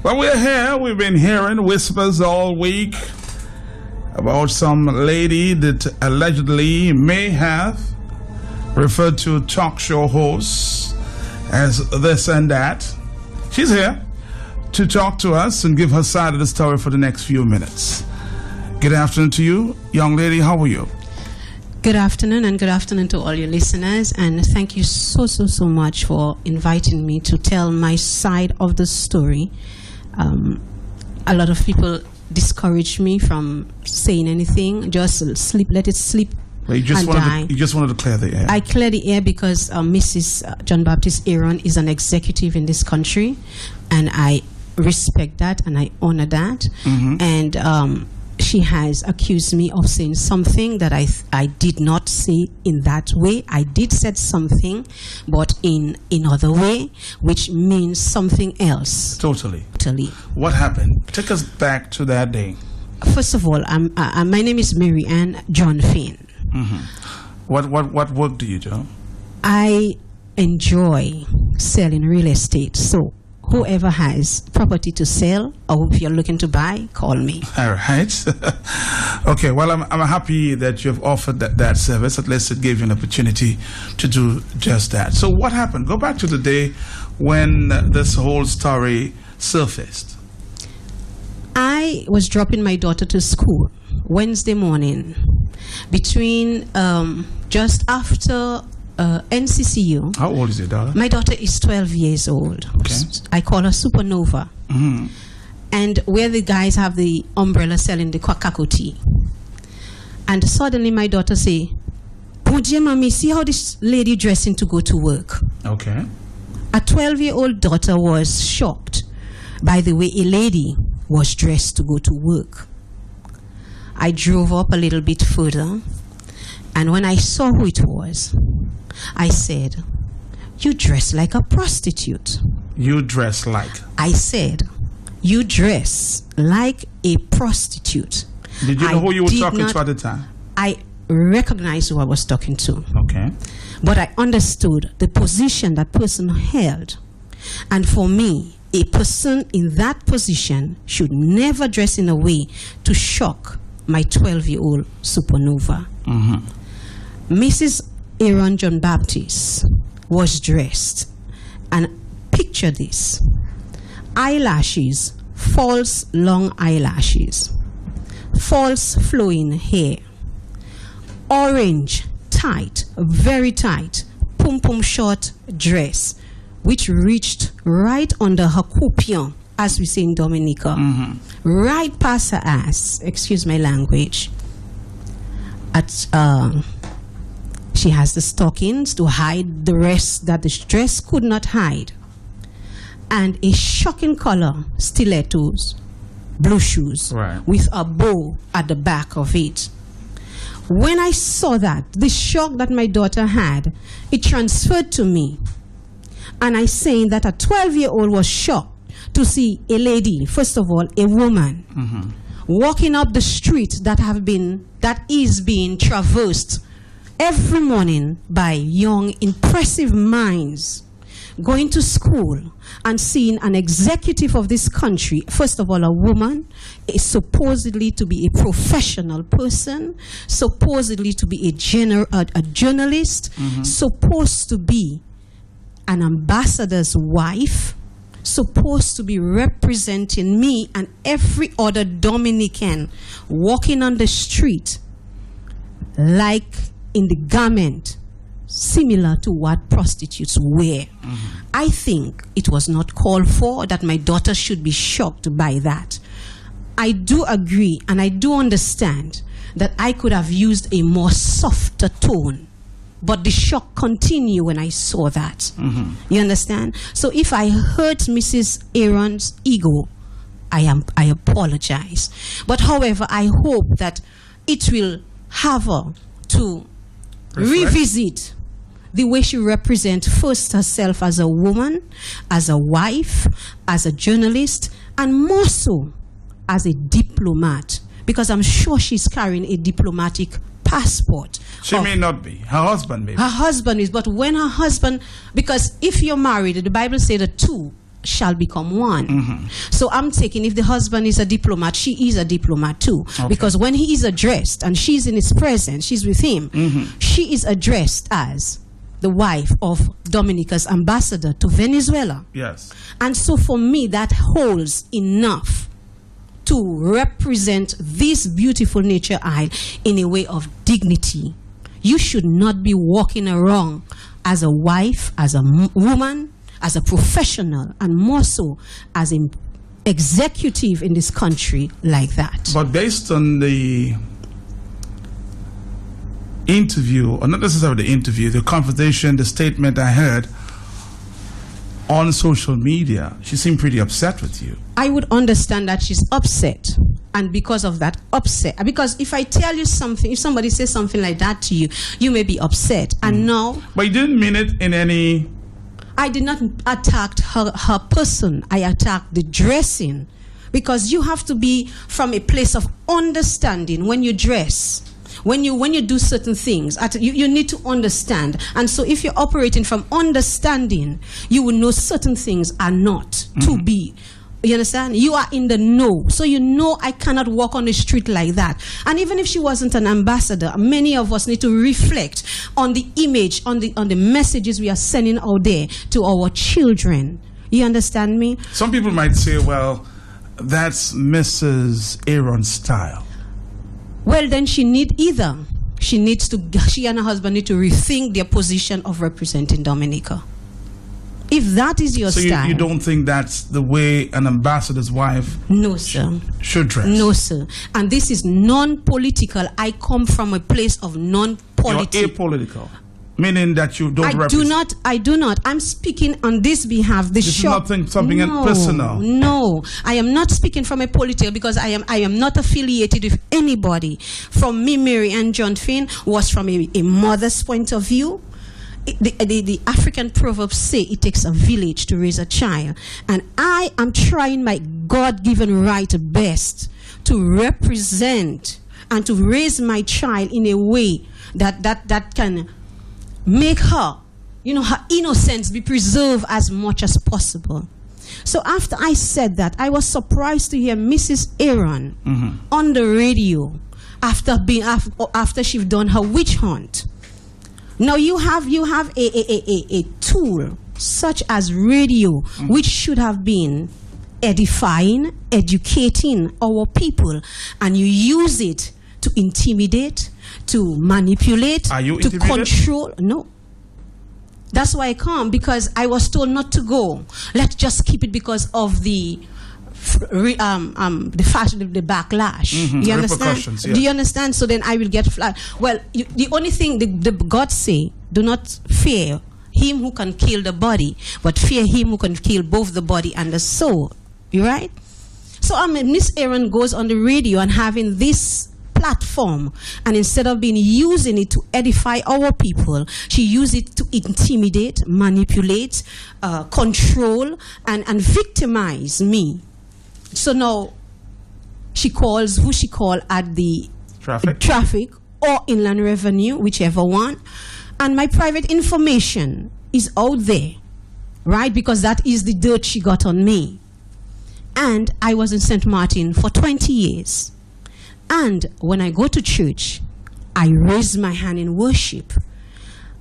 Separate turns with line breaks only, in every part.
Well, we're here. We've been hearing whispers all week about some lady that allegedly may have referred to talk show hosts as this and that. She's here to talk to us and give her side of the story for the next few minutes. Good afternoon to you, young lady. How are you?
Good afternoon, and good afternoon to all your listeners, and thank you so much for inviting me to tell my side of the story. A lot of people discourage me from saying anything. Just sleep, let it sleep.
Well, you just wanted to clear the air. I
clear the air because Mrs. Jno Baptiste Aaron is an executive in this country, and I respect that and I honor that. Mm-hmm. And she has accused me of saying something that I did not say in that way. I did say something, but in another way, which means something else.
Totally. What happened? Take us back to that day.
First of all, my name is MarianJnoFinnMay29th2015.
Mm-hmm. What work do you do?
I enjoy selling real estate. So whoever has property to sell, or if you're looking to buy, call me.
All right. Okay, well, I'm happy that you've offered that service. At least it gave you an opportunity to do just that. So what happened? Go back to the day when this whole story surfaced.
I was dropping my daughter to school Wednesday morning between just after NCCU.
How old is your daughter?
My daughter is 12 years old.
Okay.
I call her Supernova. Mm-hmm. And where the guys have the umbrella selling the Kwakako tea. And suddenly my daughter say, "Oh dear mommy, see how this lady dressing to go to work."
Okay.
A 12-year-old daughter was shocked by the way a lady was dressed to go to work. I drove up a little bit further, and when I saw who it was, I said, "You dress like a prostitute."
You dress like?
I said, "You dress like a prostitute."
Did you know who you were talking to at the time?
I recognized who I was talking to.
Okay.
But I understood the position that person held. And for me, a person in that position should never dress in a way to shock my 12-year-old Supernova. Mm-hmm. Mrs. Aaron Jno Baptiste was dressed, and picture this: eyelashes, false long eyelashes, false flowing hair, orange, tight, very tight, pum-pum short dress, which reached right under her coupion, as we say in Dominica, right past her ass, excuse my language. She has the stockings to hide the rest that the dress could not hide, and a shocking color stilettos, blue shoes, right, with a bow at the back of it. When I saw that, the shock that my daughter had, it transferred to me. And I saying that a 12-year-old was shocked to see a lady, first of all, a woman, walking up the street that is being traversed every morning by young, impressive minds, going to school and seeing an executive of this country, first of all, a woman, is supposedly to be a professional person, supposedly to be a journalist, supposed to be an ambassador's wife, supposed to be representing me and every other Dominican walking on the street like in the garment similar to what prostitutes wear. I think it was not called for that my daughter should be shocked by that. I do agree and I do understand that I could have used a more softer tone, but the shock continued when I saw that. You understand? So if I hurt Mrs. Aaron's ego, I apologize. But however, I hope that it will have her to revisit the way she represents first herself as a woman, as a wife, as a journalist, and more so as a diplomat, because I'm sure she's carrying a diplomatic passport.
She may not be. Her husband may be.
Her husband is, but when her husband, because if you're married, the Bible says the two shall become one. So I'm taking, if the husband is a diplomat, she is a diplomat too. Because when he is addressed and she's in his presence, she's with him, she is addressed as the wife of Dominica's ambassador to Venezuela.
Yes.
And so for me, that holds enough to represent this beautiful nature isle in a way of dignity. You should not be walking around as a wife, as a woman, as a professional, and more so as an executive in this country like that.
But based on the interview, or not necessarily the interview, the conversation, the statement I heard on social media, she seemed pretty upset with you.
I would understand that she's upset. And because of that upset, because if I tell you something, if somebody says something like that to you, you may be upset. And now...
But you didn't mean it in any...
I did not attack her person. I attacked the dressing. Because you have to be from a place of understanding when you dress. When you do certain things, you need to understand. And so if you're operating from understanding, you will know certain things are not to be. You understand? You are in the know. So you know I cannot walk on the street like that. And even if she wasn't an ambassador, many of us need to reflect on the image, on the messages we are sending out there to our children. You understand me?
Some people might say, well, that's Mrs. Aaron's style.
Well, then she and her husband need to rethink their position of representing Dominica. If that is your style.
So you don't think that's the way an ambassador's wife should dress?
No, sir. And this is non-political. I come from a place of non-political.
You're apolitical. Meaning that you don't represent.
I do not. I'm speaking on this behalf. This
is something personal.
No, I am not speaking from a political, because I am not affiliated with anybody. From me, Marian Jno-Finn was from a mother's point of view. The African proverbs say it takes a village to raise a child. And I am trying my God-given right best to represent and to raise my child in a way that can make her, her innocence be preserved as much as possible. So after I said that, I was surprised to hear Mrs. Aaron on the radio after she'd done her witch hunt. Now you have a tool such as radio, which should have been edifying, educating our people, and you use it to intimidate, to manipulate, to control. No. That's why I come, because I was told not to go. Let's just keep it because of the backlash. You understand? Yes. Do you understand? So then I will get flat. Well, the only thing the God say, do not fear him who can kill the body, but fear him who can kill both the body and the soul. You right? So Miss Aaron goes on the radio and having this platform, and instead of using it to edify our people, she used it to intimidate, manipulate, control, and victimize me. So now she calls who she called at the traffic or inland revenue, whichever one, and my private information is out there, right? Because that is the dirt she got on me. And I was in St. Martin for 20 years. And when I go to church, I raise my hand in worship.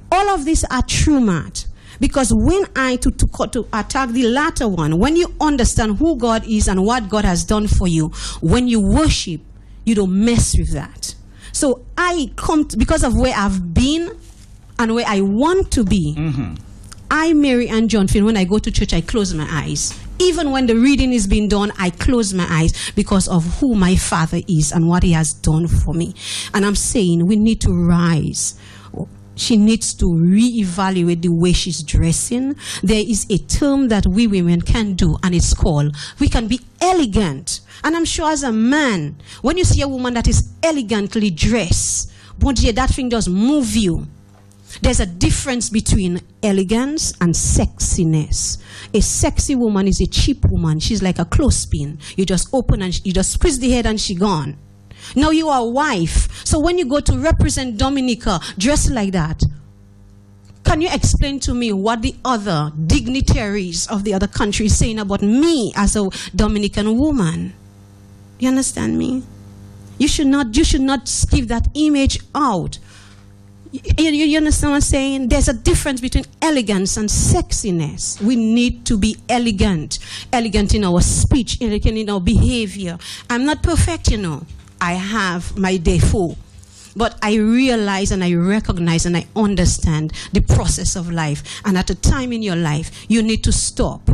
All of these are true, Matt. Because when to attack the latter one, when you understand who God is and what God has done for you, when you worship, you don't mess with that. So I come, because of where I've been and where I want to be, I, Marian Jno-Finn, when I go to church, I close my eyes. Even when the reading is being done, I close my eyes because of who my Father is and what he has done for me. And I'm saying we need to rise. She needs to reevaluate the way she's dressing. There is a term that we women can do, and it's called, we can be elegant. And I'm sure as a man, when you see a woman that is elegantly dressed, but yeah, that thing does move you. There's a difference between elegance and sexiness. A sexy woman is a cheap woman. She's like a clothespin. You just open and you just squeeze the head and she gone. Now you are a wife. So when you go to represent Dominica dressed like that, Can you explain to me what the other dignitaries of the other country is saying about me as a Dominican woman? You understand me? You should not give that image out. You understand what I'm saying? There's a difference between elegance and sexiness. We need to be elegant in our speech, elegant in our behavior. I'm not perfect, you know. I have my default. But I realize and I recognize and I understand the process of life. And at a time in your life, you need to stop,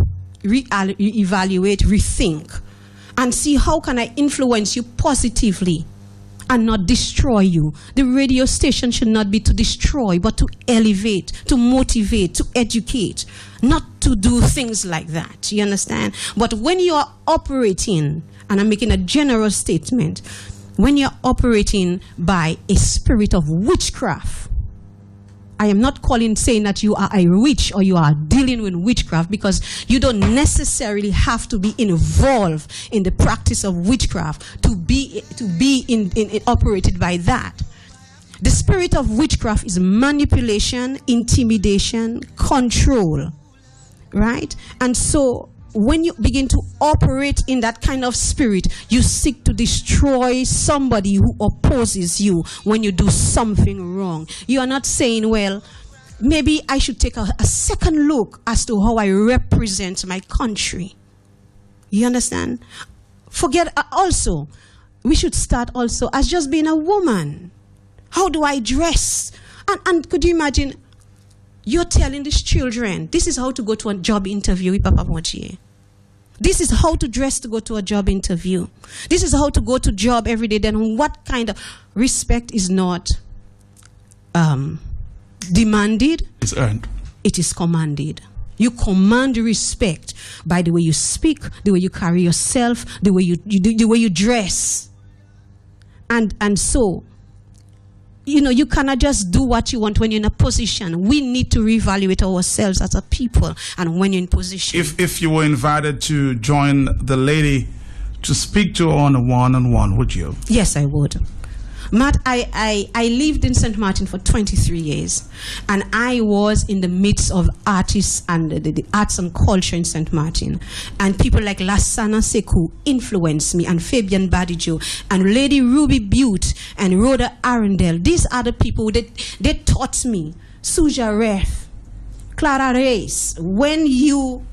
reevaluate, rethink, and see how can I influence you positively and not destroy you. The radio station should not be to destroy, but to elevate, to motivate, to educate, not to do things like that. You understand? But when you are operating, and I'm making a general statement, when you're operating by a spirit of witchcraft, I am not saying that you are a witch or you are dealing with witchcraft, because you don't necessarily have to be involved in the practice of witchcraft to be operated by that. The spirit of witchcraft is manipulation, intimidation, control, right? And so when you begin to operate in that kind of spirit, you seek to destroy somebody who opposes you when you do something wrong. You are not saying, well, maybe I should take a second look as to how I represent my country. You understand? Forget also, we should start also as just being a woman. How do I dress? And could you imagine, you're telling these children, this is how to go to a job interview with Papa Mochie. This is how to dress to go to a job interview. This is how to go to job every day. Then what kind of respect is not demanded?
It's earned.
It is commanded. You command respect by the way you speak, the way you carry yourself, the way you dress. And so, you know, you cannot just do what you want when you're in a position. We need to reevaluate ourselves as a people and when you're in position.
If you were invited to join the lady to speak to her on a one-on-one, would you?
Yes, I would. Matt, I lived in St. Martin for 23 years, and I was in the midst of artists and the arts and culture in St. Martin. And people like Lassana Sekou influenced me, and Fabian Badijo, and Lady Ruby Butte, and Rhoda Arundel. These are the people that they taught me. Suja Reth, Clara Reyes. When you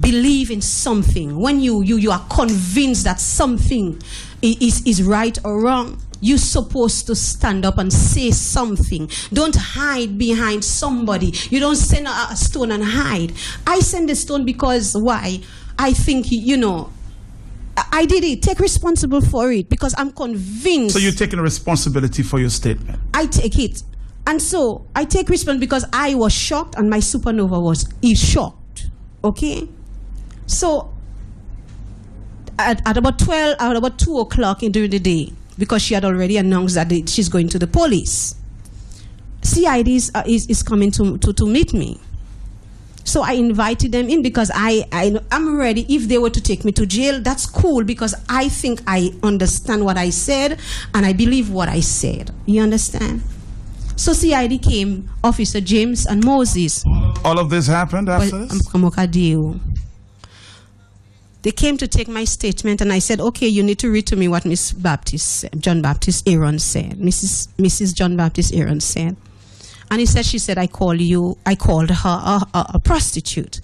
believe in something, when you are convinced that something is right or wrong, you're supposed to stand up and say something. Don't hide behind somebody. You don't send a stone and hide. I send a stone because why? I think, you know, I did it. Take responsible for it because I'm convinced.
So you're taking responsibility for your statement? I
take it. And so I take responsibility because I was shocked and my supernova is shocked. Okay? So at about 2 o'clock during the day, because she had already announced that she's going to the police, CID is coming to meet me. So I invited them in because I'm ready. If they were to take me to jail, that's cool because I think I understand what I said and I believe what I said. You understand? So CID came, Officer James and Moses.
All of this happened after this?
They came to take my statement, and I said, okay, you need to read to me what Miss Jno Baptiste Aaron said. Mrs. Jno Baptiste Aaron said. And she said, I called her a prostitute.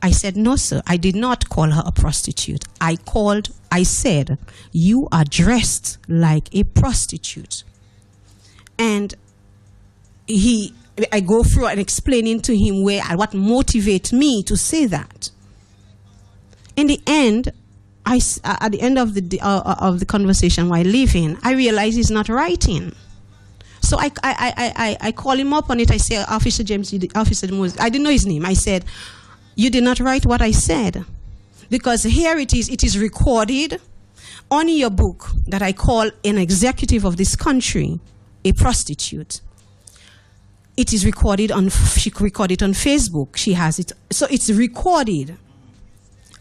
I said, no, sir, I did not call her a prostitute. I said, you are dressed like a prostitute. And I go through and explaining to him what motivates me to say that. In the end, at the end of the conversation while leaving, I realized he's not writing. So I call him up on it. I say, Officer James, Officer Moses, I didn't know his name. I said, you did not write what I said. Because here it is recorded on your book that I call an executive of this country a prostitute. It is recorded she recorded on Facebook. She has it. So it's recorded.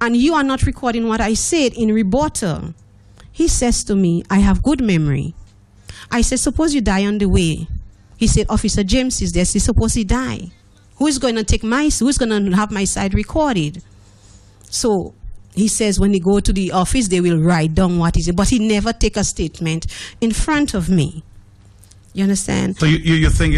And you are not recording what I said in rebuttal. He says to me, I have good memory. I said, suppose you die on the way. He said, Officer James is there. He's supposed to die. Who's going to have my side recorded? So he says when he go to the office, they will write down what he said. But he never take a statement in front of me. You understand?
So you think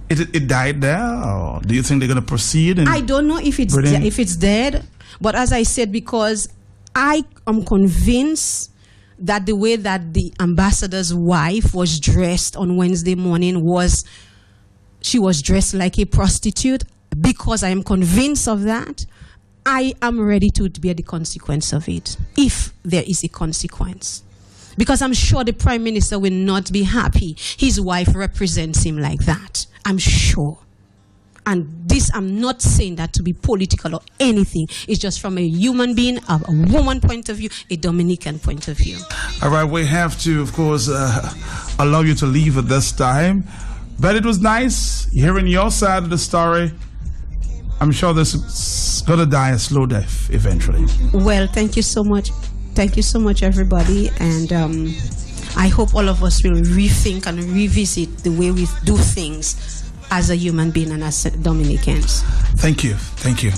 it died there? Or do you think they're going to proceed?
I don't know if it's dead. But as I said, because I am convinced that the way that the ambassador's wife was dressed on Wednesday morning she was dressed like a prostitute. Because I am convinced of that, I am ready to bear the consequence of it, if there is a consequence. Because I'm sure the Prime Minister will not be happy his wife represents him like that. I'm sure. And this, I'm not saying that to be political or anything. It's just from a human being, a woman point of view, a Dominican point of view.
All right, we have to, of course, allow you to leave at this time. But it was nice hearing your side of the story. I'm sure this is going to die a slow death eventually.
Well, thank you so much. Thank you so much, everybody. And I hope all of us will rethink and revisit the way we do things as a human being and as Dominicans.
Thank you. Thank you.